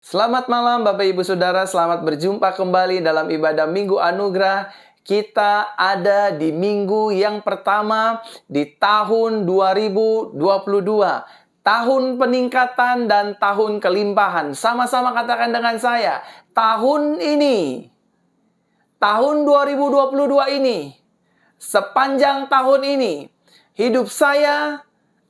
Selamat malam Bapak Ibu Saudara, selamat berjumpa kembali dalam ibadah Minggu Anugerah. Kita ada di minggu yang pertama di tahun 2022. Tahun peningkatan dan tahun kelimpahan. Sama-sama katakan dengan saya, tahun ini, tahun 2022 ini, sepanjang tahun ini, hidup saya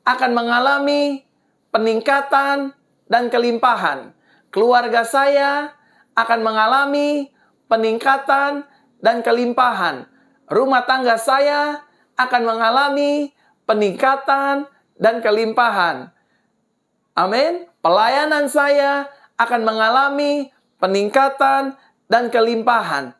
akan mengalami peningkatan dan kelimpahan. Keluarga saya akan mengalami peningkatan dan kelimpahan. Rumah tangga saya akan mengalami peningkatan dan kelimpahan. Amin. Pelayanan saya akan mengalami peningkatan dan kelimpahan.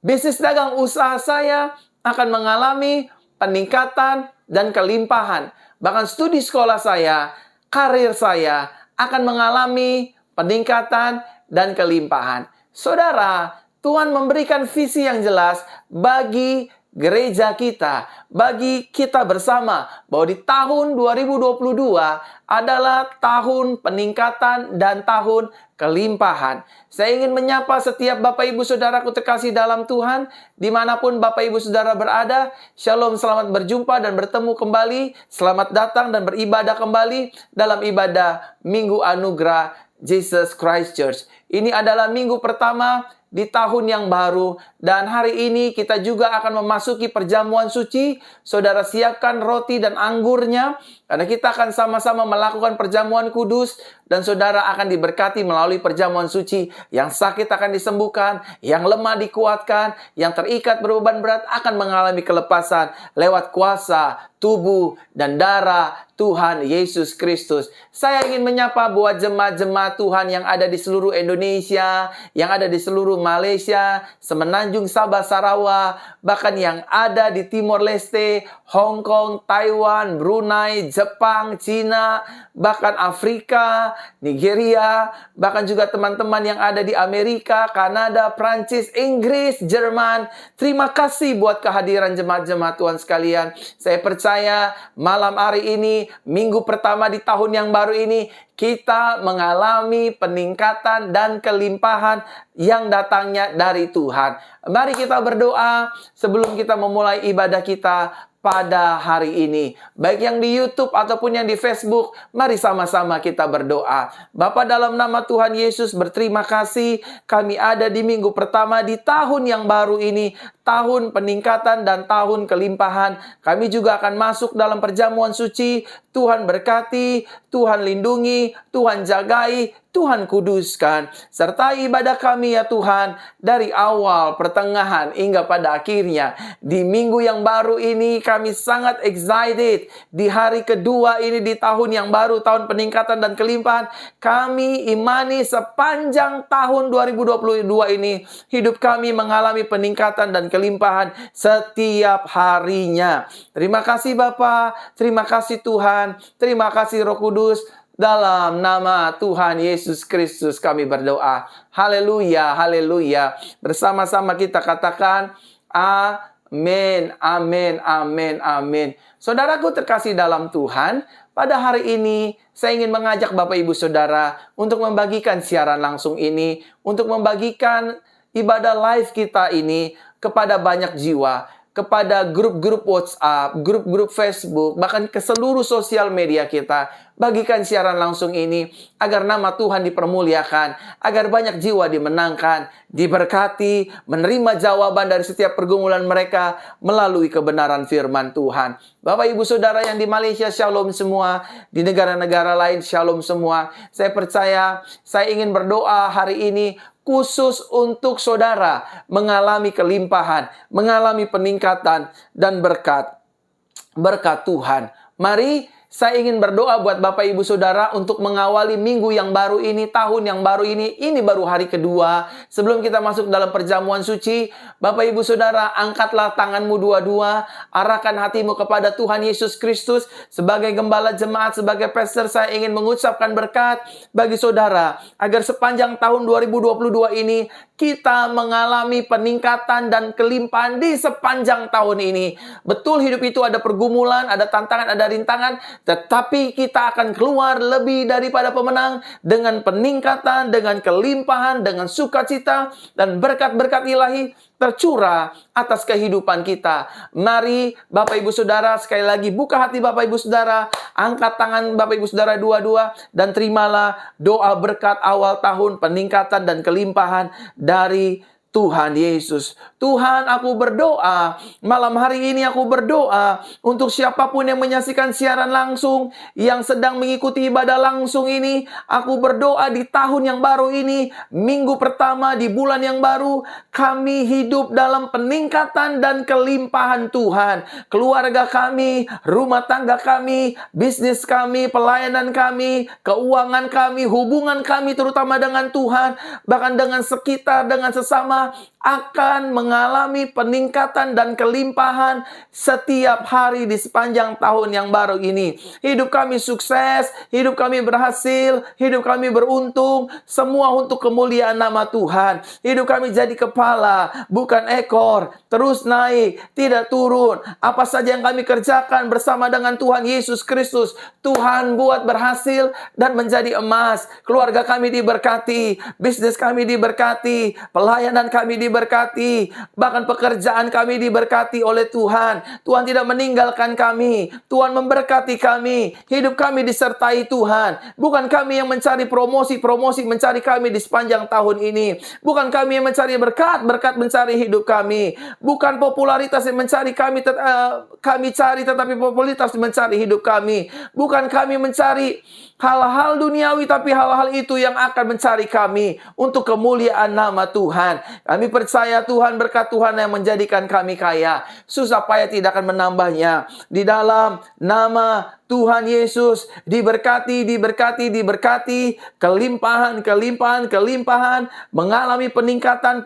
Bisnis dagang usaha saya akan mengalami peningkatan dan kelimpahan. Bahkan studi sekolah saya, karir saya akan mengalami peningkatan dan kelimpahan. Saudara, Tuhan memberikan visi yang jelas bagi gereja kita, bagi kita bersama, bahwa di tahun 2022 adalah tahun peningkatan dan tahun kelimpahan. Saya ingin menyapa setiap Bapak Ibu Saudaraku terkasih dalam Tuhan, dimanapun Bapak Ibu Saudara berada. Shalom, selamat berjumpa dan bertemu kembali. Selamat datang dan beribadah kembali dalam ibadah Minggu Anugerah Jesus Christ Church. Ini adalah minggu pertama di tahun yang baru, dan hari ini kita juga akan memasuki perjamuan suci. Saudara siapkan roti dan anggurnya, karena kita akan sama-sama melakukan perjamuan kudus, dan saudara akan diberkati melalui perjamuan suci. Yang sakit akan disembuhkan, yang lemah dikuatkan, yang terikat berbeban berat akan mengalami kelepasan lewat kuasa tubuh dan darah Tuhan Yesus Kristus. Saya ingin menyapa buat jemaat-jemaat Tuhan yang ada di seluruh Indonesia, yang ada di seluruh Malaysia, Semenanjung, Sabah, Sarawak, bahkan yang ada di Timor Leste, Hong Kong, Taiwan, Brunei, Jepang, Cina, bahkan Afrika, Nigeria, bahkan juga teman-teman yang ada di Amerika, Kanada, Prancis, Inggris, Jerman. Terima kasih buat kehadiran jemaat-jemaat Tuhan sekalian. Saya percaya malam hari ini, minggu pertama di tahun yang baru ini, kita mengalami peningkatan dan kelimpahan yang datangnya dari Tuhan. Mari kita berdoa sebelum kita memulai ibadah kita pada hari ini. Baik yang di YouTube ataupun yang di Facebook, mari sama-sama kita berdoa. Bapa, dalam nama Tuhan Yesus, berterima kasih kami ada di minggu pertama di tahun yang baru ini, tahun peningkatan dan tahun kelimpahan. Kami juga akan masuk dalam perjamuan suci. Tuhan berkati, Tuhan lindungi, Tuhan jagai, Tuhan kuduskan. Sertai ibadah kami ya Tuhan, dari awal, pertengahan, hingga pada akhirnya. Di minggu yang baru ini kami sangat excited. Di hari kedua ini di tahun yang baru, tahun peningkatan dan kelimpahan. Kami imani sepanjang tahun 2022 ini, hidup kami mengalami peningkatan dan kelimpahan setiap harinya. Terima kasih Bapa, terima kasih Tuhan, terima kasih Roh Kudus. Dalam nama Tuhan Yesus Kristus kami berdoa. Haleluya, haleluya. Bersama-sama kita katakan amin, amin, amin, amin. Saudaraku terkasih dalam Tuhan, pada hari ini saya ingin mengajak Bapak Ibu Saudara untuk membagikan siaran langsung ini, untuk membagikan ibadah live kita ini kepada banyak jiwa, kepada grup-grup WhatsApp, grup-grup Facebook, bahkan ke seluruh sosial media kita. Bagikan siaran langsung ini agar nama Tuhan dipermuliakan, agar banyak jiwa dimenangkan, diberkati, menerima jawaban dari setiap pergumulan mereka melalui kebenaran firman Tuhan. Bapak Ibu Saudara yang di Malaysia, shalom semua. Di negara-negara lain, shalom semua. Saya percaya, saya ingin berdoa hari ini khusus untuk saudara mengalami kelimpahan, mengalami peningkatan dan berkat Tuhan. Mari saya ingin berdoa buat Bapak Ibu Saudara untuk mengawali minggu yang baru ini, tahun yang baru ini baru hari kedua. Sebelum kita masuk dalam perjamuan suci, Bapak Ibu Saudara, angkatlah tanganmu dua-dua, arahkan hatimu kepada Tuhan Yesus Kristus. Sebagai gembala jemaat, sebagai pastor, saya ingin mengucapkan berkat bagi saudara, agar sepanjang tahun 2022 ini, kita mengalami peningkatan dan kelimpahan di sepanjang tahun ini. Betul hidup itu ada pergumulan, ada tantangan, ada rintangan, tetapi kita akan keluar lebih daripada pemenang dengan peningkatan, dengan kelimpahan, dengan sukacita, dan berkat-berkat ilahi tercurah atas kehidupan kita. Mari Bapak Ibu Saudara, sekali lagi buka hati Bapak Ibu Saudara, angkat tangan Bapak Ibu Saudara dua-dua, dan terimalah doa berkat awal tahun, peningkatan dan kelimpahan dari Tuhan Yesus. Tuhan, aku berdoa, malam hari ini aku berdoa untuk siapapun yang menyaksikan siaran langsung, yang sedang mengikuti ibadah langsung ini. Aku berdoa di tahun yang baru ini, minggu pertama di bulan yang baru, kami hidup dalam peningkatan dan kelimpahan Tuhan. Keluarga kami, rumah tangga kami, bisnis kami, pelayanan kami, keuangan kami, hubungan kami terutama dengan Tuhan, bahkan dengan sekitar, dengan sesama, akan mengalami peningkatan dan kelimpahan setiap hari di sepanjang tahun yang baru ini. Hidup kami sukses, hidup kami berhasil, hidup kami beruntung, semua untuk kemuliaan nama Tuhan. Hidup kami jadi kepala, bukan ekor, terus naik, tidak turun. Apa saja yang kami kerjakan bersama dengan Tuhan Yesus Kristus, Tuhan buat berhasil dan menjadi emas. Keluarga kami diberkati, bisnis kami diberkati, pelayanan kami diberkati, bahkan pekerjaan kami diberkati oleh Tuhan. Tuhan tidak meninggalkan kami, Tuhan memberkati kami, hidup kami disertai Tuhan. Bukan kami yang mencari promosi mencari kami di sepanjang tahun ini. Bukan kami yang mencari berkat mencari hidup kami. Bukan popularitas yang mencari kami cari, tetapi popularitas mencari hidup kami. Bukan kami mencari hal-hal duniawi, tapi hal-hal itu yang akan mencari kami untuk kemuliaan nama Tuhan. Kami percaya Tuhan, berkat Tuhan yang menjadikan kami kaya. Susah payah tidak akan menambahnya. Di dalam nama Tuhan Yesus, diberkati, kelimpahan, mengalami peningkatan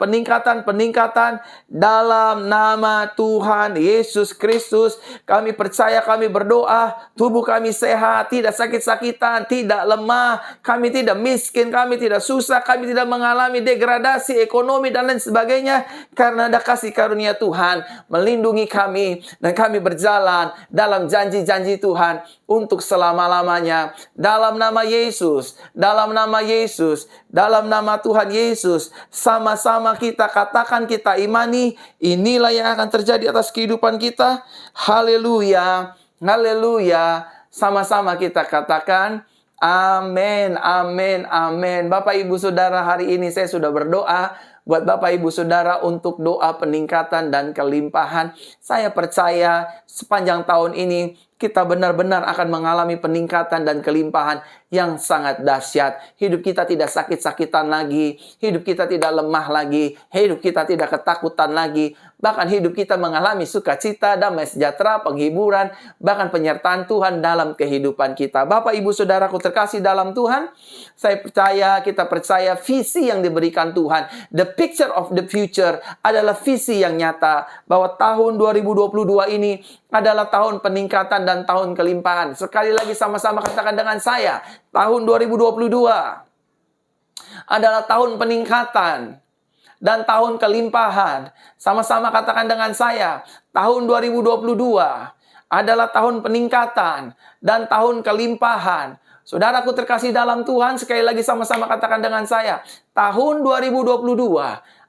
dalam nama Tuhan Yesus Kristus. Kami percaya, kami berdoa, tubuh kami sehat, tidak sakit-sakitan, tidak lemah, kami tidak miskin, kami tidak susah, kami tidak mengalami degradasi ekonomi dan lain sebagainya, karena ada kasih karunia Tuhan melindungi kami, dan kami berjalan dalam janji-janji Tuhan untuk selama-lamanya. Dalam nama Yesus, dalam nama Yesus, dalam nama Tuhan Yesus, sama-sama kita katakan, kita imani, inilah yang akan terjadi atas kehidupan kita. Haleluya, haleluya. Sama-sama kita katakan, amin, amin, amin. Bapak Ibu Saudara, hari ini saya sudah berdoa buat Bapak Ibu Saudara untuk doa peningkatan dan kelimpahan. Saya percaya sepanjang tahun ini kita benar-benar akan mengalami peningkatan dan kelimpahan yang sangat dahsyat. Hidup kita tidak sakit-sakitan lagi, hidup kita tidak lemah lagi, hidup kita tidak ketakutan lagi. Bahkan hidup kita mengalami sukacita, damai sejahtera, penghiburan, bahkan penyertaan Tuhan dalam kehidupan kita. Bapak, Ibu, Saudaraku terkasih dalam Tuhan, saya percaya, kita percaya visi yang diberikan Tuhan, the picture of the future, adalah visi yang nyata, bahwa tahun 2022 ini adalah tahun peningkatan dan tahun kelimpahan. Sekali lagi sama-sama katakan dengan saya, tahun 2022 adalah tahun peningkatan dan tahun kelimpahan. Sama-sama katakan dengan saya, tahun 2022 adalah tahun peningkatan dan tahun kelimpahan. Saudaraku terkasih dalam Tuhan, sekali lagi sama-sama katakan dengan saya, tahun 2022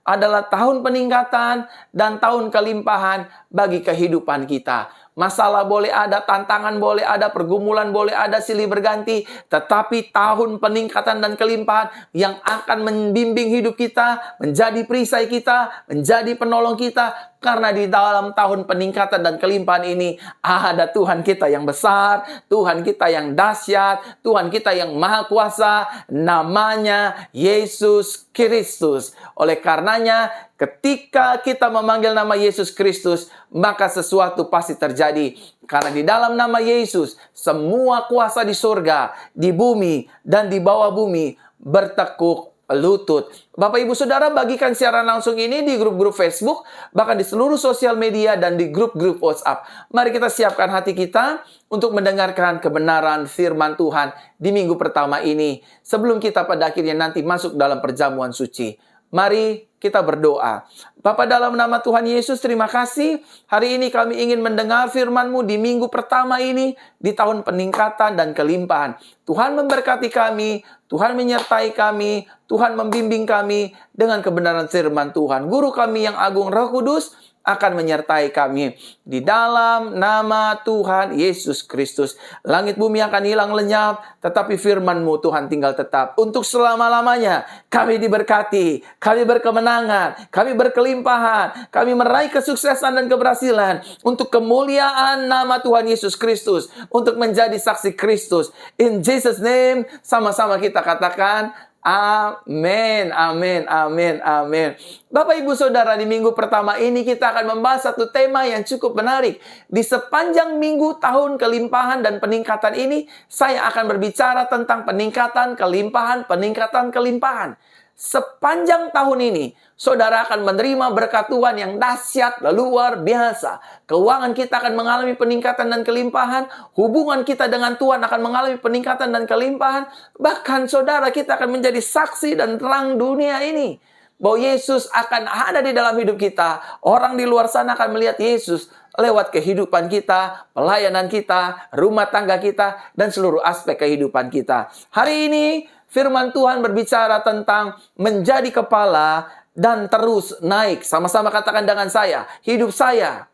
adalah tahun peningkatan dan tahun kelimpahan bagi kehidupan kita. Masalah boleh ada, tantangan boleh ada, pergumulan boleh ada, silih berganti. Tetapi tahun peningkatan dan kelimpahan yang akan membimbing hidup kita, menjadi perisai kita, menjadi penolong kita. Karena di dalam tahun peningkatan dan kelimpahan ini ada Tuhan kita yang besar, Tuhan kita yang dahsyat, Tuhan kita yang maha kuasa, namanya Yesus Kristus. Oleh karenanya, ketika kita memanggil nama Yesus Kristus, maka sesuatu pasti terjadi. Karena di dalam nama Yesus, semua kuasa di surga, di bumi, dan di bawah bumi bertekuk lutut. Bapak, Ibu, Saudara, bagikan siaran langsung ini di grup-grup Facebook, bahkan di seluruh sosial media dan di grup-grup WhatsApp. Mari kita siapkan hati kita untuk mendengarkan kebenaran firman Tuhan di minggu pertama ini, sebelum kita pada akhirnya nanti masuk dalam perjamuan suci. Mari kita berdoa. Bapa, dalam nama Tuhan Yesus, terima kasih. Hari ini kami ingin mendengar firman-Mu di minggu pertama ini, di tahun peningkatan dan kelimpahan. Tuhan memberkati kami, Tuhan menyertai kami, Tuhan membimbing kami dengan kebenaran firman Tuhan. Guru kami yang agung, Roh Kudus, akan menyertai kami. Di dalam nama Tuhan Yesus Kristus. Langit bumi akan hilang lenyap, tetapi firman-Mu Tuhan tinggal tetap. Untuk selama-lamanya kami diberkati, kami berkemenangan, kami berkelimpahan, kami meraih kesuksesan dan keberhasilan. Untuk kemuliaan nama Tuhan Yesus Kristus. Untuk menjadi saksi Kristus. In Jesus' name, sama-sama kita katakan, amin, amin, amin, amin. Bapak, Ibu, Saudara, di minggu pertama ini kita akan membahas satu tema yang cukup menarik. Di sepanjang minggu tahun kelimpahan dan peningkatan ini, saya akan berbicara tentang peningkatan, kelimpahan, peningkatan, kelimpahan. Sepanjang tahun ini, saudara akan menerima berkat Tuhan yang dahsyat, luar biasa. Keuangan kita akan mengalami peningkatan dan kelimpahan. Hubungan kita dengan Tuhan akan mengalami peningkatan dan kelimpahan. Bahkan saudara, kita akan menjadi saksi dan terang dunia ini. Bahwa Yesus akan ada di dalam hidup kita. Orang di luar sana akan melihat Yesus lewat kehidupan kita, pelayanan kita, rumah tangga kita, dan seluruh aspek kehidupan kita. Hari ini, firman Tuhan berbicara tentang menjadi kepala dan terus naik. Sama-sama katakan dengan saya, hidup saya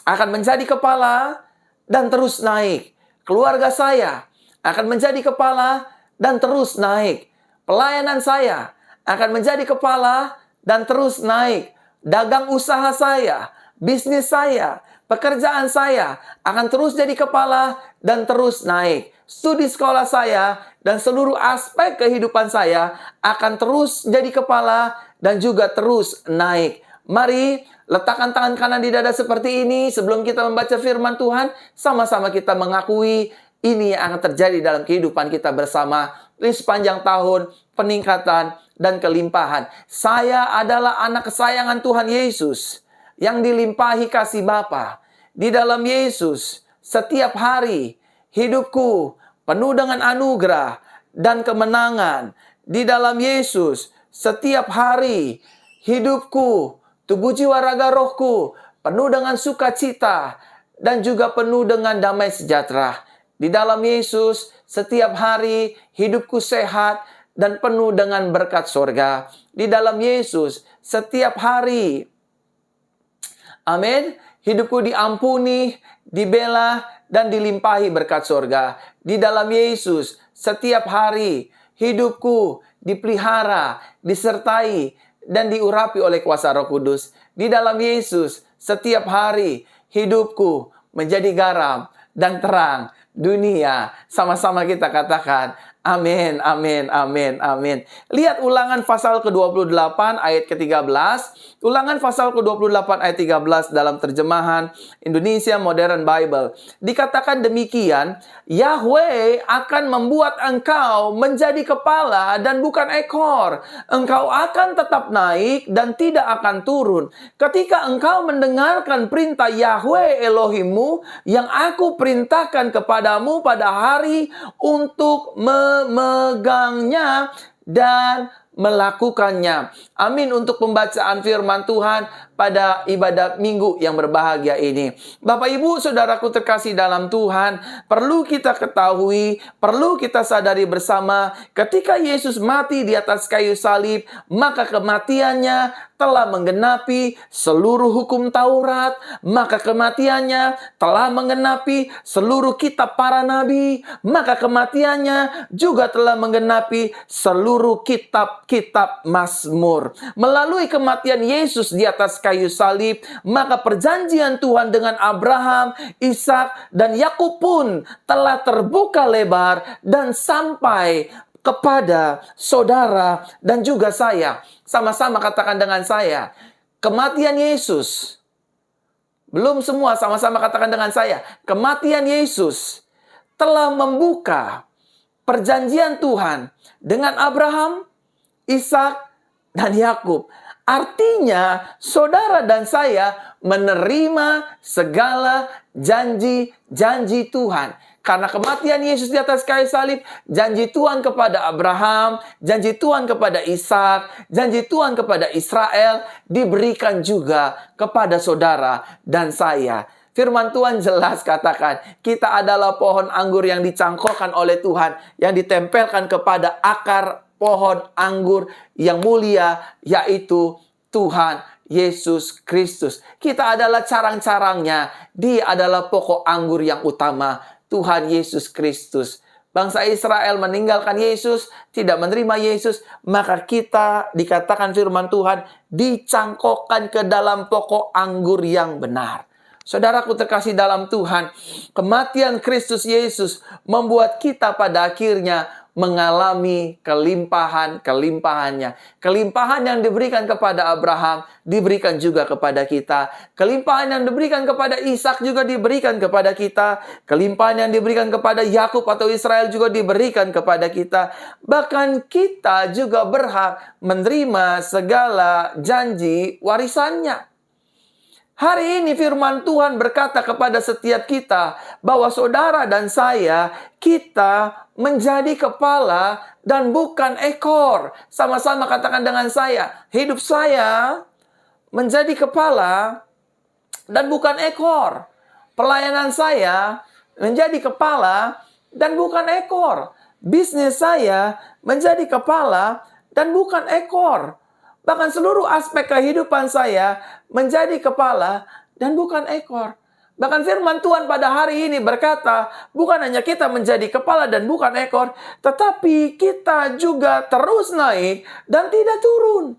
akan menjadi kepala dan terus naik. Keluarga saya akan menjadi kepala dan terus naik. Pelayanan saya akan menjadi kepala dan terus naik. Dagang usaha saya, bisnis saya, pekerjaan saya akan terus jadi kepala dan terus naik. Studi sekolah saya dan seluruh aspek kehidupan saya akan terus jadi kepala dan juga terus naik. Mari letakkan tangan kanan di dada seperti ini sebelum kita membaca firman Tuhan. Sama-sama kita mengakui ini yang akan terjadi dalam kehidupan kita bersama di sepanjang tahun peningkatan dan kelimpahan. Saya adalah anak kesayangan Tuhan Yesus yang dilimpahi kasih Bapa. Di dalam Yesus, setiap hari hidupku penuh dengan anugerah dan kemenangan. Di dalam Yesus, setiap hari hidupku, tubuh jiwa raga rohku penuh dengan sukacita dan juga penuh dengan damai sejahtera. Di dalam Yesus, setiap hari hidupku sehat dan penuh dengan berkat sorga. Di dalam Yesus, setiap hari, amin, hidupku diampuni, dibela, dan dilimpahi berkat sorga. Di dalam Yesus, setiap hari hidupku dipelihara, disertai, dan diurapi oleh kuasa Roh Kudus. Di dalam Yesus, setiap hari hidupku menjadi garam dan terang dunia. Sama-sama kita katakan, amin, amin, amin, amin. Lihat Ulangan pasal ke-28 ayat ke-13. Ulangan pasal ke-28 ayat 13 dalam terjemahan Indonesia Modern Bible. Dikatakan demikian, Yahweh akan membuat engkau menjadi kepala dan bukan ekor. Engkau akan tetap naik dan tidak akan turun. Ketika engkau mendengarkan perintah Yahweh Elohimmu yang aku perintahkan kepadamu pada hari untuk memegangnya dan melakukannya. Amin untuk pembacaan firman Tuhan pada ibadah minggu yang berbahagia ini. Bapak, Ibu, Saudaraku terkasih dalam Tuhan, perlu kita ketahui, perlu kita sadari bersama, ketika Yesus mati di atas kayu salib, maka kematiannya telah menggenapi seluruh hukum Taurat, maka kematiannya telah menggenapi seluruh kitab para nabi, maka kematiannya juga telah menggenapi seluruh kitab-kitab Mazmur. Melalui kematian Yesus di atas kayu salib, maka perjanjian Tuhan dengan Abraham, Ishak, dan Yakub pun telah terbuka lebar dan sampai kepada saudara dan juga saya. Sama-sama katakan dengan saya, kematian Yesus. Belum semua, sama-sama katakan dengan saya, kematian Yesus telah membuka perjanjian Tuhan dengan Abraham, Ishak, dan Yakub. Artinya, saudara dan saya menerima segala janji-janji Tuhan. Karena kematian Yesus di atas kayu salib, janji Tuhan kepada Abraham, janji Tuhan kepada Ishak, janji Tuhan kepada Israel, diberikan juga kepada saudara dan saya. Firman Tuhan jelas katakan, kita adalah pohon anggur yang dicangkokkan oleh Tuhan, yang ditempelkan kepada akar pohon anggur yang mulia, yaitu Tuhan Yesus Kristus. Kita adalah carang-carangnya. Dia adalah pokok anggur yang utama, Tuhan Yesus Kristus. Bangsa Israel meninggalkan Yesus, tidak menerima Yesus, maka kita, dikatakan firman Tuhan, dicangkokkan ke dalam pokok anggur yang benar. Saudaraku terkasih dalam Tuhan, kematian Kristus Yesus membuat kita pada akhirnya mengalami kelimpahan-kelimpahannya. Kelimpahan yang diberikan kepada Abraham, diberikan juga kepada kita. Kelimpahan yang diberikan kepada Ishak juga diberikan kepada kita. Kelimpahan yang diberikan kepada Yakub atau Israel juga diberikan kepada kita. Bahkan kita juga berhak menerima segala janji warisannya. Hari ini firman Tuhan berkata kepada setiap kita bahwa saudara dan saya, kita menjadi kepala dan bukan ekor. Sama-sama katakan dengan saya, hidup saya menjadi kepala dan bukan ekor. Pelayanan saya menjadi kepala dan bukan ekor. Bisnis saya menjadi kepala dan bukan ekor. Bahkan seluruh aspek kehidupan saya menjadi kepala dan bukan ekor. Bahkan firman Tuhan pada hari ini berkata, bukan hanya kita menjadi kepala dan bukan ekor, tetapi kita juga terus naik dan tidak turun.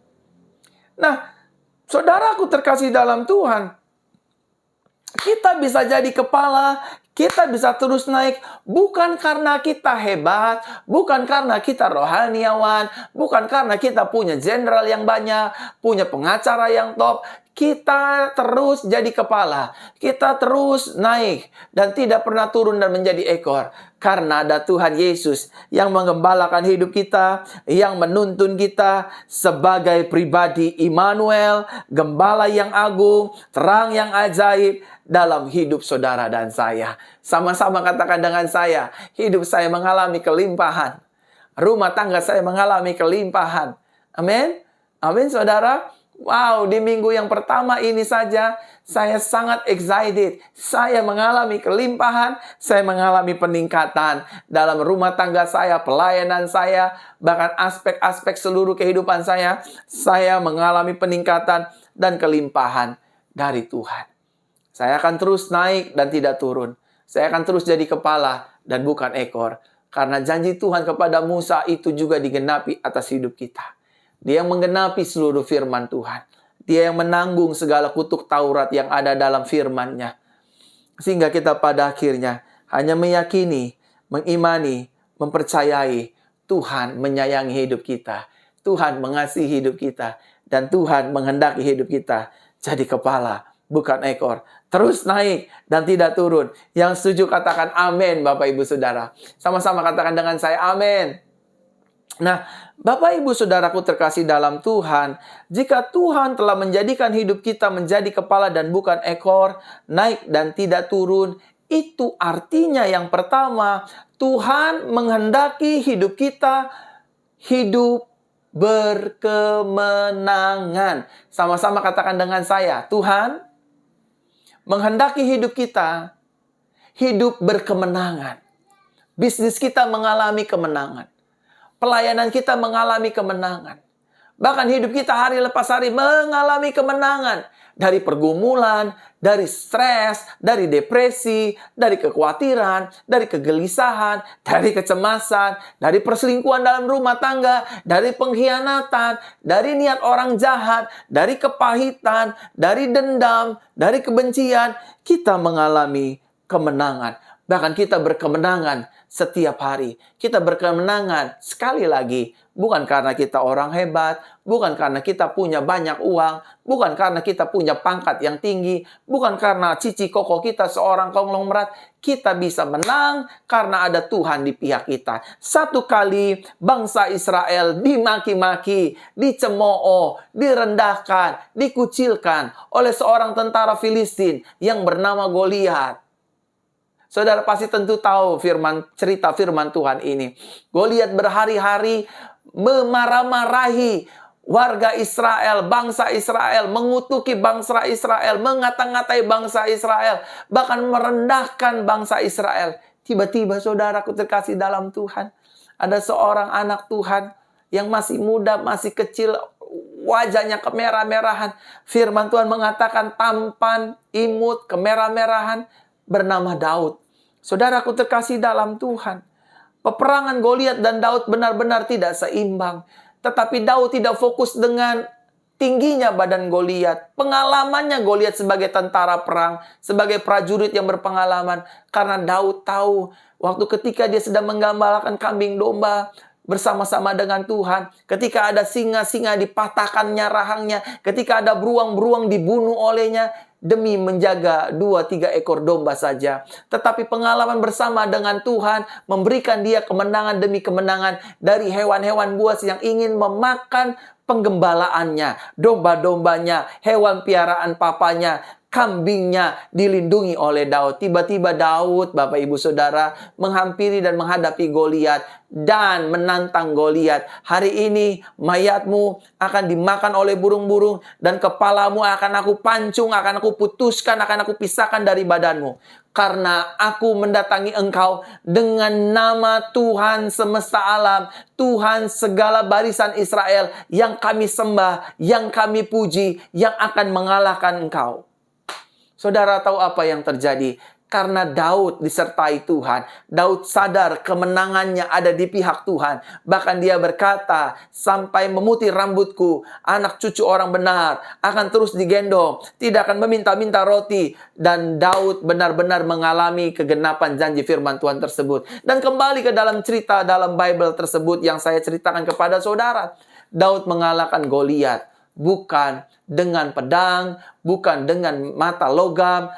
Nah, saudaraku terkasih dalam Tuhan, kita bisa jadi kepala, kita bisa terus naik, bukan karena kita hebat, bukan karena kita rohaniawan, bukan karena kita punya jenderal yang banyak, punya pengacara yang top. Kita terus jadi kepala, kita terus naik, dan tidak pernah turun dan menjadi ekor. Karena ada Tuhan Yesus yang menggembalakan hidup kita, yang menuntun kita sebagai pribadi Immanuel, gembala yang agung, terang yang ajaib dalam hidup saudara dan saya. Sama-sama katakan dengan saya, hidup saya mengalami kelimpahan. Rumah tangga saya mengalami kelimpahan. Amin. Amin, saudara. Wow, di minggu yang pertama ini saja, saya sangat excited. Saya mengalami kelimpahan, saya mengalami peningkatan dalam rumah tangga saya, pelayanan saya, bahkan aspek-aspek seluruh kehidupan saya. Saya mengalami peningkatan dan kelimpahan dari Tuhan. Saya akan terus naik dan tidak turun. Saya akan terus jadi kepala dan bukan ekor. Karena janji Tuhan kepada Musa itu juga digenapi atas hidup kita. Dia yang menggenapi seluruh firman Tuhan. Dia yang menanggung segala kutuk Taurat yang ada dalam firman-Nya. Sehingga kita pada akhirnya hanya meyakini, mengimani, mempercayai Tuhan menyayangi hidup kita. Tuhan mengasihi hidup kita. Dan Tuhan menghendaki hidup kita jadi kepala, bukan ekor. Terus naik dan tidak turun. Yang setuju katakan amin, Bapak Ibu Saudara. Sama-sama katakan dengan saya amin. Nah, Bapak Ibu Saudaraku terkasih dalam Tuhan, jika Tuhan telah menjadikan hidup kita menjadi kepala dan bukan ekor, naik dan tidak turun, itu artinya yang pertama, Tuhan menghendaki hidup kita hidup berkemenangan. Sama-sama katakan dengan saya, Tuhan menghendaki hidup kita hidup berkemenangan. Bisnis kita mengalami kemenangan. Pelayanan kita mengalami kemenangan. Bahkan hidup kita hari lepas hari mengalami kemenangan. Dari pergumulan, dari stres, dari depresi, dari kekhawatiran, dari kegelisahan, dari kecemasan, dari perselingkuhan dalam rumah tangga, dari pengkhianatan, dari niat orang jahat, dari kepahitan, dari dendam, dari kebencian. Kita mengalami kemenangan. Bahkan kita berkemenangan setiap hari. Kita berkemenangan sekali lagi. Bukan karena kita orang hebat. Bukan karena kita punya banyak uang. Bukan karena kita punya pangkat yang tinggi. Bukan karena cici koko kita seorang konglomerat. Kita bisa menang karena ada Tuhan di pihak kita. Satu kali bangsa Israel dimaki-maki, dicemooh, direndahkan, dikucilkan oleh seorang tentara Filistin yang bernama Goliat. Saudara pasti tentu tahu cerita firman Tuhan ini. Goliat berhari-hari memarah-marahi warga Israel, bangsa Israel, mengutuki bangsa Israel, mengata-ngatai bangsa Israel, bahkan merendahkan bangsa Israel. Tiba-tiba saudaraku terkasih dalam Tuhan, ada seorang anak Tuhan yang masih muda, masih kecil, wajahnya kemerah-merahan. Firman Tuhan mengatakan tampan, imut, kemerah-merahan, bernama Daud. Saudaraku terkasih dalam Tuhan, peperangan Goliat dan Daud benar-benar tidak seimbang. Tetapi Daud tidak fokus dengan tingginya badan Goliat, pengalamannya Goliat sebagai tentara perang, sebagai prajurit yang berpengalaman. Karena Daud tahu waktu ketika dia sedang menggembalakan kambing domba bersama-sama dengan Tuhan, ketika ada singa-singa dipatahkannya rahangnya, ketika ada beruang-beruang dibunuh olehnya, demi menjaga 2-3 ekor domba saja. Tetapi pengalaman bersama dengan Tuhan memberikan dia kemenangan demi kemenangan dari hewan-hewan buas yang ingin memakan penggembalaannya, domba-dombanya, hewan piaraan papanya, kambingnya dilindungi oleh Daud. Tiba-tiba Daud, Bapak Ibu Saudara, menghampiri dan menghadapi Goliat dan menantang Goliat. Hari ini mayatmu akan dimakan oleh burung-burung dan kepalamu akan aku pancung, akan aku putuskan, akan aku pisahkan dari badanmu. Karena aku mendatangi engkau dengan nama Tuhan semesta alam, Tuhan segala barisan Israel yang kami sembah, yang kami puji, yang akan mengalahkan engkau. Saudara tahu apa yang terjadi? Karena Daud disertai Tuhan. Daud sadar kemenangannya ada di pihak Tuhan. Bahkan dia berkata, sampai memutih rambutku, anak cucu orang benar akan terus digendong, tidak akan meminta-minta roti. Dan Daud benar-benar mengalami kegenapan janji firman Tuhan tersebut. Dan kembali ke dalam cerita dalam Bible tersebut yang saya ceritakan kepada saudara. Daud mengalahkan Goliat. Bukan dengan pedang, bukan dengan mata logam,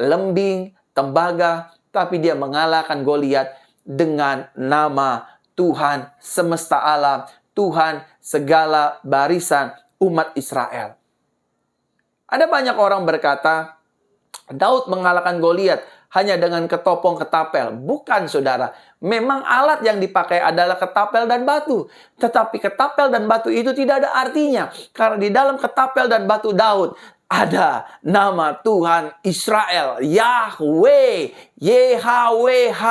lembing, tembaga, tapi dia mengalahkan Goliat dengan nama Tuhan semesta alam, Tuhan segala barisan umat Israel. Ada banyak orang berkata, Daud mengalahkan Goliat hanya dengan ketopong ketapel. Bukan, saudara. Memang alat yang dipakai adalah ketapel dan batu. Tetapi ketapel dan batu itu tidak ada artinya. Karena di dalam ketapel dan batu Daud ada nama Tuhan Israel. Yahweh. YHWH.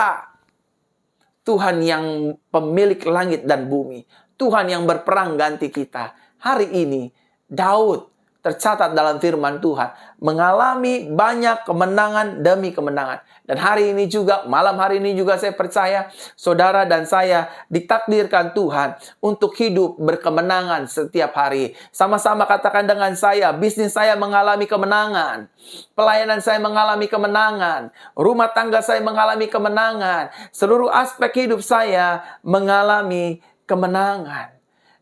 Tuhan yang pemilik langit dan bumi. Tuhan yang berperang ganti kita. Hari ini Daud tercatat dalam firman Tuhan, mengalami banyak kemenangan demi kemenangan. Dan hari ini juga, malam hari ini juga saya percaya, saudara dan saya ditakdirkan Tuhan untuk hidup berkemenangan setiap hari. Sama-sama katakan dengan saya, bisnis saya mengalami kemenangan. Pelayanan saya mengalami kemenangan. Rumah tangga saya mengalami kemenangan. Seluruh aspek hidup saya mengalami kemenangan.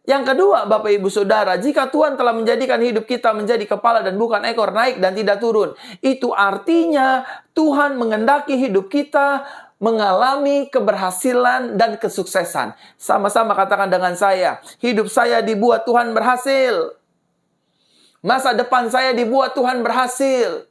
Yang kedua, Bapak Ibu Saudara, jika Tuhan telah menjadikan hidup kita menjadi kepala dan bukan ekor, naik dan tidak turun, itu artinya Tuhan mengendaki hidup kita mengalami keberhasilan dan kesuksesan. Sama-sama katakan dengan saya, hidup saya dibuat Tuhan berhasil. Masa depan saya dibuat Tuhan berhasil.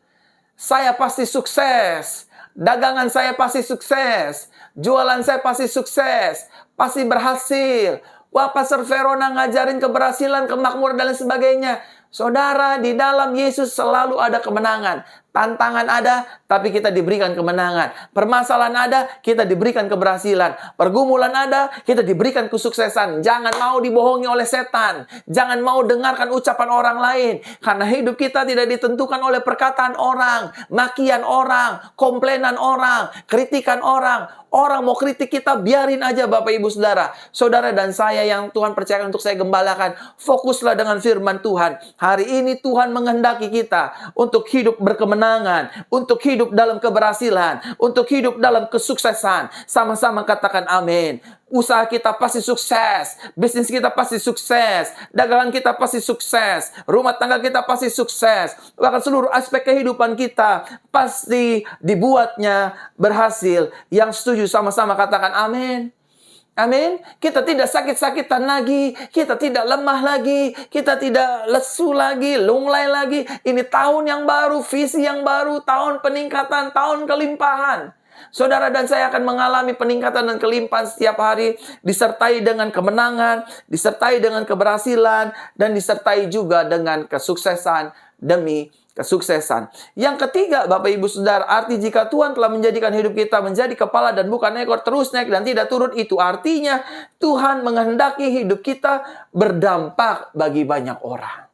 Saya pasti sukses. Dagangan saya pasti sukses. Jualan saya pasti sukses. Pasti berhasil. Wah, Pastor Verona ngajarin keberhasilan, kemakmuran, dan lain sebagainya. Saudara, di dalam Yesus selalu ada kemenangan. Tantangan ada, tapi kita diberikan kemenangan. Permasalahan ada, kita diberikan keberhasilan. Pergumulan ada, kita diberikan kesuksesan. Jangan mau dibohongi oleh setan. Jangan mau dengarkan ucapan orang lain. Karena hidup kita tidak ditentukan oleh perkataan orang, makian orang, komplainan orang, kritikan orang. Orang mau kritik kita, biarin aja Bapak Ibu Saudara. Saudara dan saya yang Tuhan percayakan untuk saya gembalakan, fokuslah dengan firman Tuhan. Hari ini Tuhan menghendaki kita untuk hidup berkemenangan, untuk hidup dalam keberhasilan, untuk hidup dalam kesuksesan. Sama-sama katakan amin. Usaha kita pasti sukses, bisnis kita pasti sukses, dagangan kita pasti sukses, rumah tangga kita pasti sukses, bahkan seluruh aspek kehidupan kita pasti dibuatnya berhasil. Yang setuju sama-sama katakan amin. Amin. Kita tidak sakit-sakitan lagi, kita tidak lemah lagi, kita tidak lesu lagi, lunglai lagi. Ini tahun yang baru, visi yang baru, tahun peningkatan, tahun kelimpahan. Saudara dan saya akan mengalami peningkatan dan kelimpahan setiap hari, disertai dengan kemenangan, disertai dengan keberhasilan, dan disertai juga dengan kesuksesan demi kesuksesan. Yang ketiga, Bapak Ibu Saudara, arti jika Tuhan telah menjadikan hidup kita menjadi kepala dan bukan ekor, terus naik dan tidak turun, itu artinya Tuhan menghendaki hidup kita berdampak bagi banyak orang.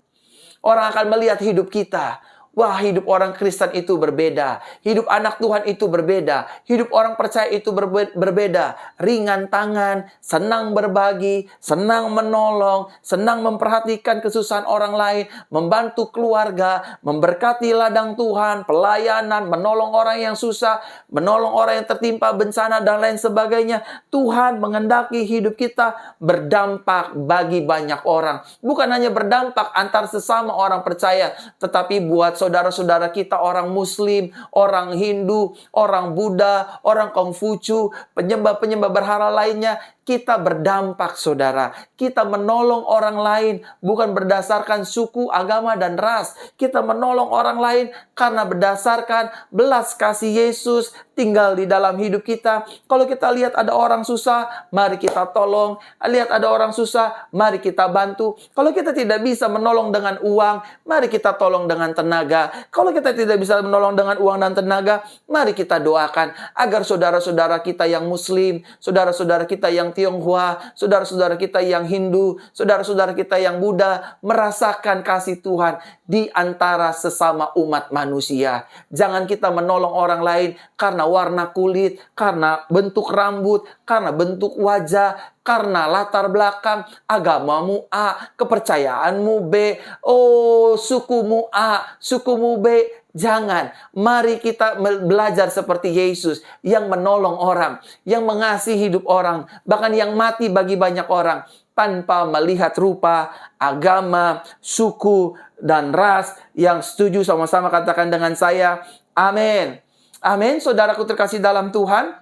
Orang akan melihat hidup kita. Wah, hidup orang Kristen itu berbeda. Hidup anak Tuhan itu berbeda. Hidup orang percaya itu berbeda. Ringan tangan, senang berbagi, senang menolong, senang memperhatikan kesusahan orang lain, membantu keluarga, memberkati ladang Tuhan, pelayanan, menolong orang yang susah, menolong orang yang tertimpa bencana, dan lain sebagainya. Tuhan menghendaki hidup kita berdampak bagi banyak orang. Bukan hanya berdampak antar sesama orang percaya, tetapi buat saudara-saudara kita orang Muslim, orang Hindu, orang Buddha, orang Kongfucu, penyembah-penyembah berhala lainnya. Kita berdampak, saudara. Kita menolong orang lain bukan berdasarkan suku, agama, dan ras. Kita menolong orang lain karena berdasarkan belas kasih Yesus tinggal di dalam hidup kita. Kalau kita lihat ada orang susah, mari kita tolong. Lihat ada orang susah, mari kita bantu. Kalau kita tidak bisa menolong dengan uang, mari kita tolong dengan tenaga. Kalau kita tidak bisa menolong dengan uang dan tenaga, mari kita doakan agar saudara-saudara kita yang Muslim, saudara-saudara kita yang Tionghoa, saudara-saudara kita yang Hindu, saudara-saudara kita yang Buddha merasakan kasih Tuhan di antara sesama umat manusia. Jangan kita menolong orang lain karena warna kulit, karena bentuk rambut, karena bentuk wajah, karena latar belakang, agamamu A, kepercayaanmu B, sukumu A, sukumu B. Jangan. Mari kita belajar seperti Yesus yang menolong orang, yang mengasihi hidup orang, bahkan yang mati bagi banyak orang tanpa melihat rupa, agama, suku, dan ras. Yang setuju sama-sama katakan dengan saya, amin. Amin, saudaraku terkasih dalam Tuhan.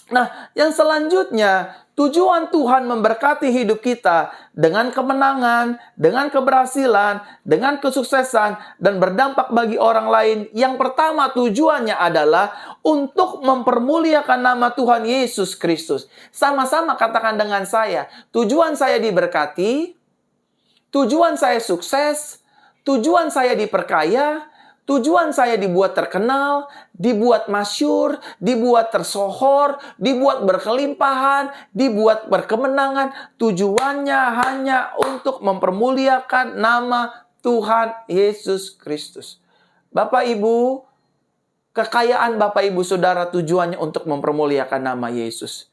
Nah, yang selanjutnya, tujuan Tuhan memberkati hidup kita dengan kemenangan, dengan keberhasilan, dengan kesuksesan, dan berdampak bagi orang lain. Yang pertama tujuannya adalah untuk mempermuliakan nama Tuhan Yesus Kristus. Sama-sama katakan dengan saya, tujuan saya diberkati, tujuan saya sukses, tujuan saya diperkaya, tujuan saya dibuat terkenal, dibuat masyhur, dibuat tersohor, dibuat berkelimpahan, dibuat berkemenangan. Tujuannya hanya untuk mempermuliakan nama Tuhan Yesus Kristus. Bapak Ibu, kekayaan Bapak Ibu Saudara tujuannya untuk mempermuliakan nama Yesus.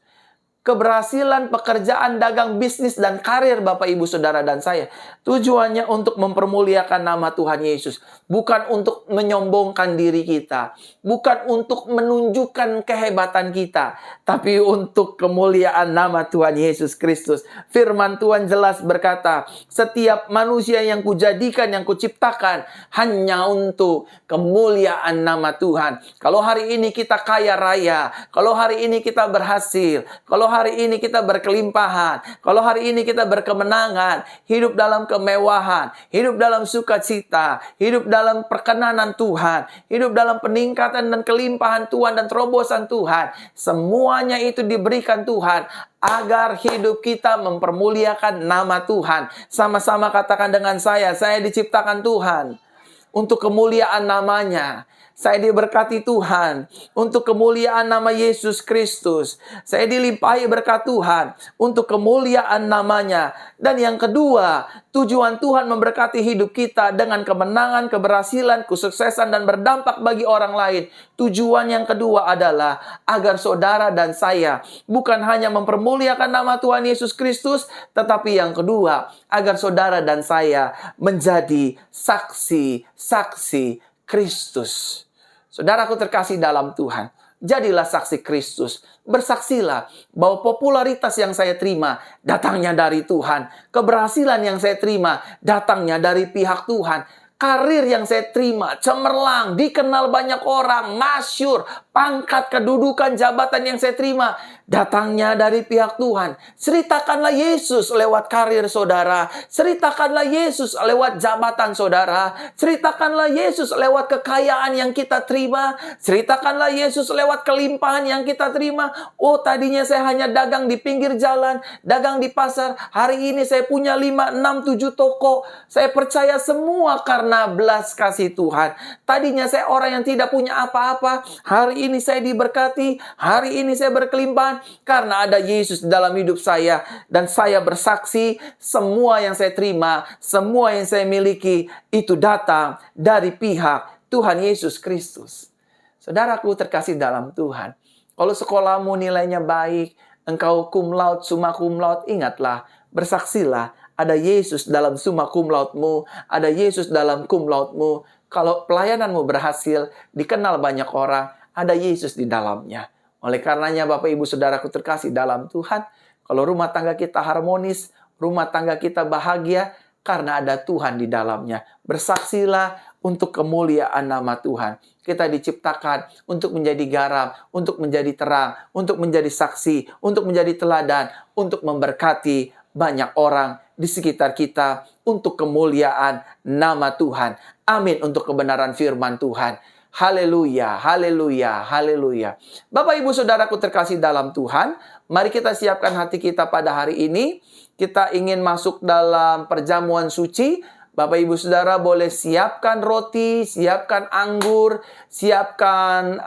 Keberhasilan pekerjaan, dagang, bisnis, dan karir Bapak, Ibu, Saudara, dan saya tujuannya untuk mempermuliakan nama Tuhan Yesus. Bukan untuk menyombongkan diri kita. Bukan untuk menunjukkan kehebatan kita. Tapi untuk kemuliaan nama Tuhan Yesus Kristus. Firman Tuhan jelas berkata, setiap manusia yang kujadikan, yang kuciptakan, hanya untuk kemuliaan nama Tuhan. Kalau hari ini kita kaya raya, kalau hari ini kita berhasil, kalau hari ini kita berkelimpahan, kalau hari ini kita berkemenangan, hidup dalam kemewahan, hidup dalam sukacita, hidup dalam perkenanan Tuhan, hidup dalam peningkatan dan kelimpahan Tuhan dan terobosan Tuhan. Semuanya itu diberikan Tuhan agar hidup kita mempermuliakan nama Tuhan. Sama-sama katakan dengan saya diciptakan Tuhan untuk kemuliaan namanya. Saya diberkati Tuhan untuk kemuliaan nama Yesus Kristus. Saya dilimpahi berkat Tuhan untuk kemuliaan namanya. Dan yang kedua, tujuan Tuhan memberkati hidup kita dengan kemenangan, keberhasilan, kesuksesan, dan berdampak bagi orang lain. Tujuan yang kedua adalah agar saudara dan saya bukan hanya mempermuliakan nama Tuhan Yesus Kristus, tetapi yang kedua, agar saudara dan saya menjadi saksi-saksi Kristus. Saudaraku terkasih dalam Tuhan, jadilah saksi Kristus. Bersaksilah bahwa popularitas yang saya terima datangnya dari Tuhan. Keberhasilan yang saya terima datangnya dari pihak Tuhan. Karir yang saya terima cemerlang, dikenal banyak orang, masyhur, pangkat, kedudukan, jabatan yang saya terima datangnya dari pihak Tuhan. Ceritakanlah Yesus lewat karir saudara. Ceritakanlah Yesus lewat jabatan saudara. Ceritakanlah Yesus lewat kekayaan yang kita terima. Ceritakanlah Yesus lewat kelimpahan yang kita terima. Oh, tadinya saya hanya dagang di pinggir jalan, dagang di pasar. Hari ini saya punya 5, 6, 7 toko. Saya percaya semua karena belas kasih Tuhan. Tadinya saya orang yang tidak punya apa-apa. Hari ini saya diberkati. Hari ini saya berkelimpahan karena ada Yesus dalam hidup saya. Dan saya bersaksi semua yang saya terima, semua yang saya miliki itu datang dari pihak Tuhan Yesus Kristus. Saudaraku terkasih dalam Tuhan, kalau sekolahmu nilainya baik, engkau cum laude, summa cum laude, ingatlah, bersaksilah, ada Yesus dalam summa cum laude-mu, ada Yesus dalam cum laude-mu. Kalau pelayananmu berhasil, dikenal banyak orang, ada Yesus di dalamnya. Oleh karenanya Bapak Ibu Saudaraku terkasih dalam Tuhan, kalau rumah tangga kita harmonis, rumah tangga kita bahagia, karena ada Tuhan di dalamnya. Bersaksilah untuk kemuliaan nama Tuhan. Kita diciptakan untuk menjadi garam, untuk menjadi terang, untuk menjadi saksi, untuk menjadi teladan, untuk memberkati banyak orang di sekitar kita, untuk kemuliaan nama Tuhan. Amin, untuk kebenaran firman Tuhan. Haleluya, haleluya, haleluya. Bapak Ibu Saudaraku terkasih dalam Tuhan, mari kita siapkan hati kita pada hari ini. Kita ingin masuk dalam perjamuan suci. Bapak Ibu Saudara boleh siapkan roti, siapkan anggur, siapkan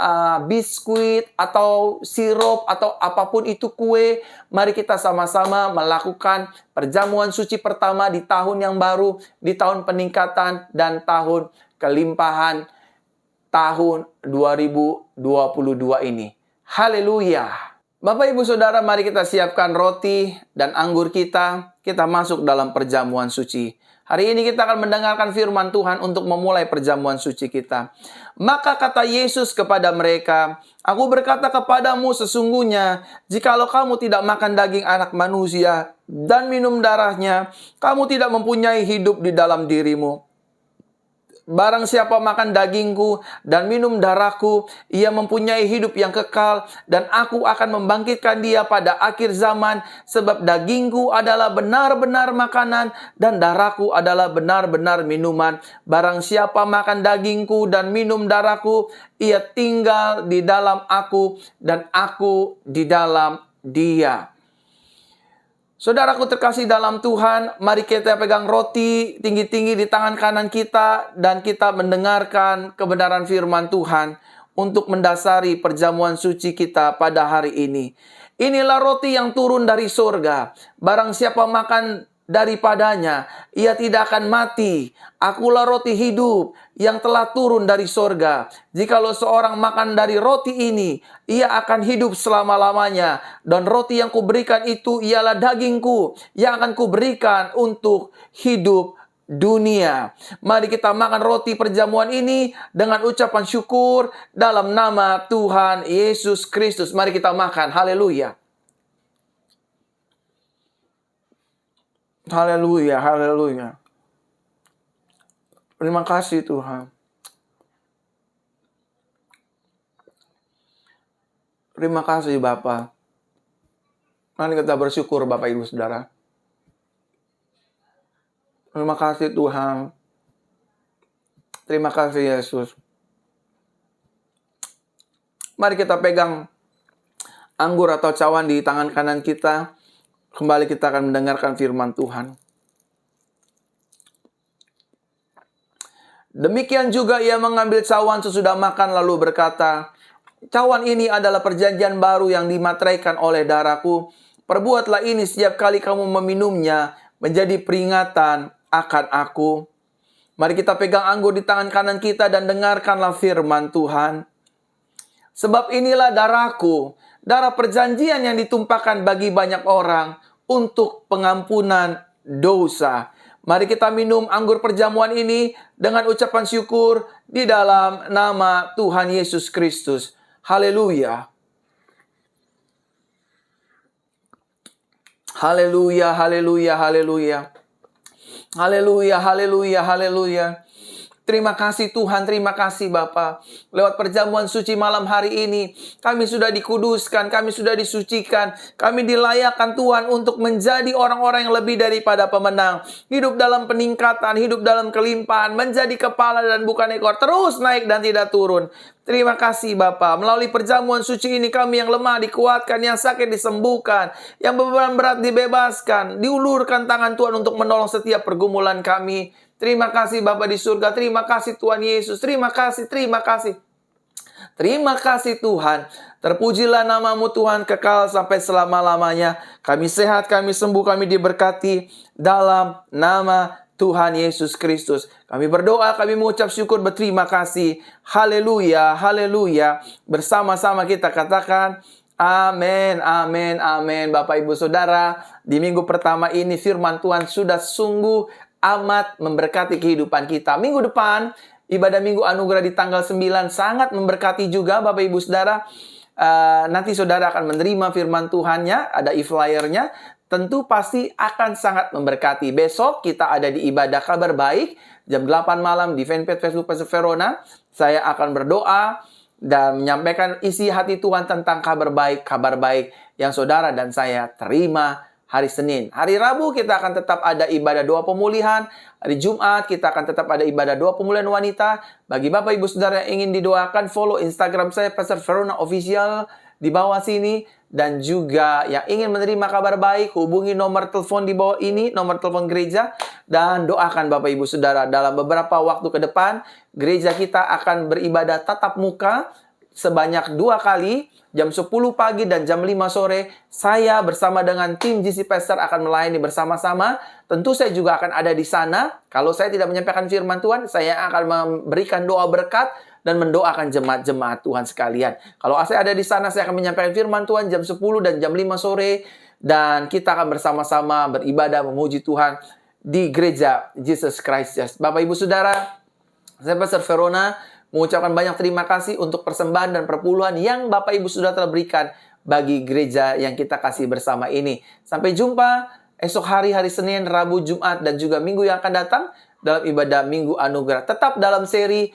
biskuit atau sirup atau apapun itu kue. Mari kita sama-sama melakukan perjamuan suci pertama di tahun yang baru, di tahun peningkatan dan tahun kelimpahan tahun 2022 ini. Haleluya. Bapak Ibu Saudara, mari kita siapkan roti dan anggur kita. Kita masuk dalam perjamuan suci. Hari ini kita akan mendengarkan firman Tuhan untuk memulai perjamuan suci kita. Maka kata Yesus kepada mereka, "Aku berkata kepadamu sesungguhnya, jikalau kamu tidak makan daging anak manusia dan minum darahnya, kamu tidak mempunyai hidup di dalam dirimu. Barang siapa makan dagingku dan minum darahku, ia mempunyai hidup yang kekal, dan aku akan membangkitkan dia pada akhir zaman, sebab dagingku adalah benar-benar makanan, dan darahku adalah benar-benar minuman. Barang siapa makan dagingku dan minum darahku, ia tinggal di dalam aku, dan aku di dalam dia." Saudaraku terkasih dalam Tuhan, mari kita pegang roti tinggi-tinggi di tangan kanan kita dan kita mendengarkan kebenaran firman Tuhan untuk mendasari perjamuan suci kita pada hari ini. Inilah roti yang turun dari surga. Barang siapa makan daripadanya, ia tidak akan mati. Akulah roti hidup yang telah turun dari sorga. Jikalau seorang makan dari roti ini, ia akan hidup selama-lamanya. Dan roti yang kuberikan itu ialah dagingku yang akan kuberikan untuk hidup dunia. Mari kita makan roti perjamuan ini dengan ucapan syukur dalam nama Tuhan Yesus Kristus. Mari kita makan. Haleluya. Haleluya, haleluya. Terima kasih Tuhan. Terima kasih Bapa. Mari kita bersyukur Bapak Ibu Saudara. Terima kasih Tuhan. Terima kasih Yesus. Mari kita pegang anggur atau cawan di tangan kanan kita. Kembali kita akan mendengarkan firman Tuhan. Demikian juga ia mengambil cawan sesudah makan lalu berkata, "Cawan ini adalah perjanjian baru yang dimateraikan oleh darahku. Perbuatlah ini setiap kali kamu meminumnya menjadi peringatan akan aku." Mari kita pegang anggur di tangan kanan kita dan dengarkanlah firman Tuhan. "Sebab inilah darahku, darah perjanjian yang ditumpahkan bagi banyak orang untuk pengampunan dosa." Mari kita minum anggur perjamuan ini dengan ucapan syukur di dalam nama Tuhan Yesus Kristus. Haleluya. Haleluya, haleluya, haleluya. Haleluya, haleluya, haleluya. Terima kasih Tuhan, terima kasih Bapa. Lewat perjamuan suci malam hari ini, kami sudah dikuduskan, kami sudah disucikan, kami dilayakkan Tuhan untuk menjadi orang-orang yang lebih daripada pemenang. Hidup dalam peningkatan, hidup dalam kelimpahan, menjadi kepala dan bukan ekor, terus naik dan tidak turun. Terima kasih Bapa. Melalui perjamuan suci ini kami yang lemah dikuatkan, yang sakit disembuhkan, yang beban berat dibebaskan, diulurkan tangan Tuhan untuk menolong setiap pergumulan kami. Terima kasih Bapa di surga, terima kasih Tuhan Yesus, terima kasih, terima kasih. Terima kasih Tuhan. Terpujilah namamu Tuhan kekal sampai selama-lamanya. Kami sehat, kami sembuh, kami diberkati dalam nama Tuhan Yesus Kristus. Kami berdoa, kami mengucap syukur, berterima kasih. Haleluya, haleluya. Bersama-sama kita katakan, amin, amin, amin. Bapak, Ibu, Saudara, di minggu pertama ini firman Tuhan sudah sungguh amat memberkati kehidupan kita. Minggu depan, ibadah Minggu Anugerah di tanggal 9 sangat memberkati juga Bapak Ibu Saudara. Nanti saudara akan menerima firman Tuhannya, ada e-flyernya. Tentu pasti akan sangat memberkati. Besok kita ada di ibadah kabar baik, jam 8 malam di fanpage Facebook Pastor Verona. Saya akan berdoa dan menyampaikan isi hati Tuhan tentang kabar baik yang saudara dan saya terima hari Senin. Hari Rabu kita akan tetap ada ibadah doa pemulihan. Hari Jumat kita akan tetap ada ibadah doa pemulihan wanita. Bagi Bapak Ibu Saudara yang ingin didoakan, follow Instagram saya Pastor Verona Official di bawah sini. Dan juga yang ingin menerima kabar baik, hubungi nomor telepon di bawah ini, nomor telepon gereja. Dan doakan Bapak Ibu Saudara, dalam beberapa waktu ke depan, gereja kita akan beribadah tatap muka sebanyak 2 kali, jam 10 pagi dan jam 5 sore. Saya bersama dengan tim GC Pastor akan melayani bersama-sama. Tentu saya juga akan ada di sana. Kalau saya tidak menyampaikan firman Tuhan, saya akan memberikan doa berkat dan mendoakan jemaat-jemaat Tuhan sekalian. Kalau saya ada di sana, saya akan menyampaikan firman Tuhan jam 10 dan jam 5 sore. Dan kita akan bersama-sama beribadah memuji Tuhan di gereja Jesus Christ. Bapak Ibu Saudara, saya Pastor Verona mengucapkan banyak terima kasih untuk persembahan dan perpuluhan yang Bapak Ibu sudah telah berikan bagi gereja yang kita kasih bersama ini. Sampai jumpa esok hari Senin, Rabu, Jumat, dan juga minggu yang akan datang dalam ibadah Minggu Anugerah. Tetap dalam seri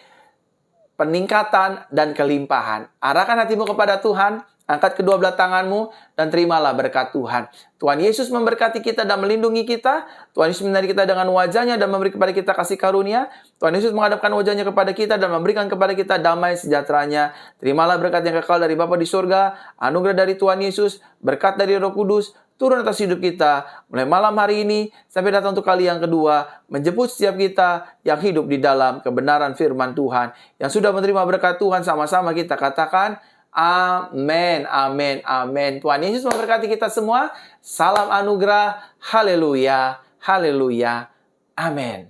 peningkatan dan kelimpahan. Arahkan hatimu kepada Tuhan, angkat kedua belah tanganmu, dan terimalah berkat Tuhan. Tuhan Yesus memberkati kita dan melindungi kita. Tuhan Yesus menyinari kita dengan wajahnya dan memberi kepada kita kasih karunia. Tuhan Yesus menghadapkan wajahnya kepada kita dan memberikan kepada kita damai sejahteranya. Terimalah berkat yang kekal dari Bapa di surga, anugerah dari Tuhan Yesus, berkat dari Roh Kudus, turun atas hidup kita mulai malam hari ini sampai datang untuk kali yang kedua, menjemput setiap kita yang hidup di dalam kebenaran firman Tuhan. Yang sudah menerima berkat Tuhan, sama-sama kita katakan amin, amin, amin. Tuhan Yesus memberkati kita semua. Salam anugerah. Haleluya, haleluya, amin.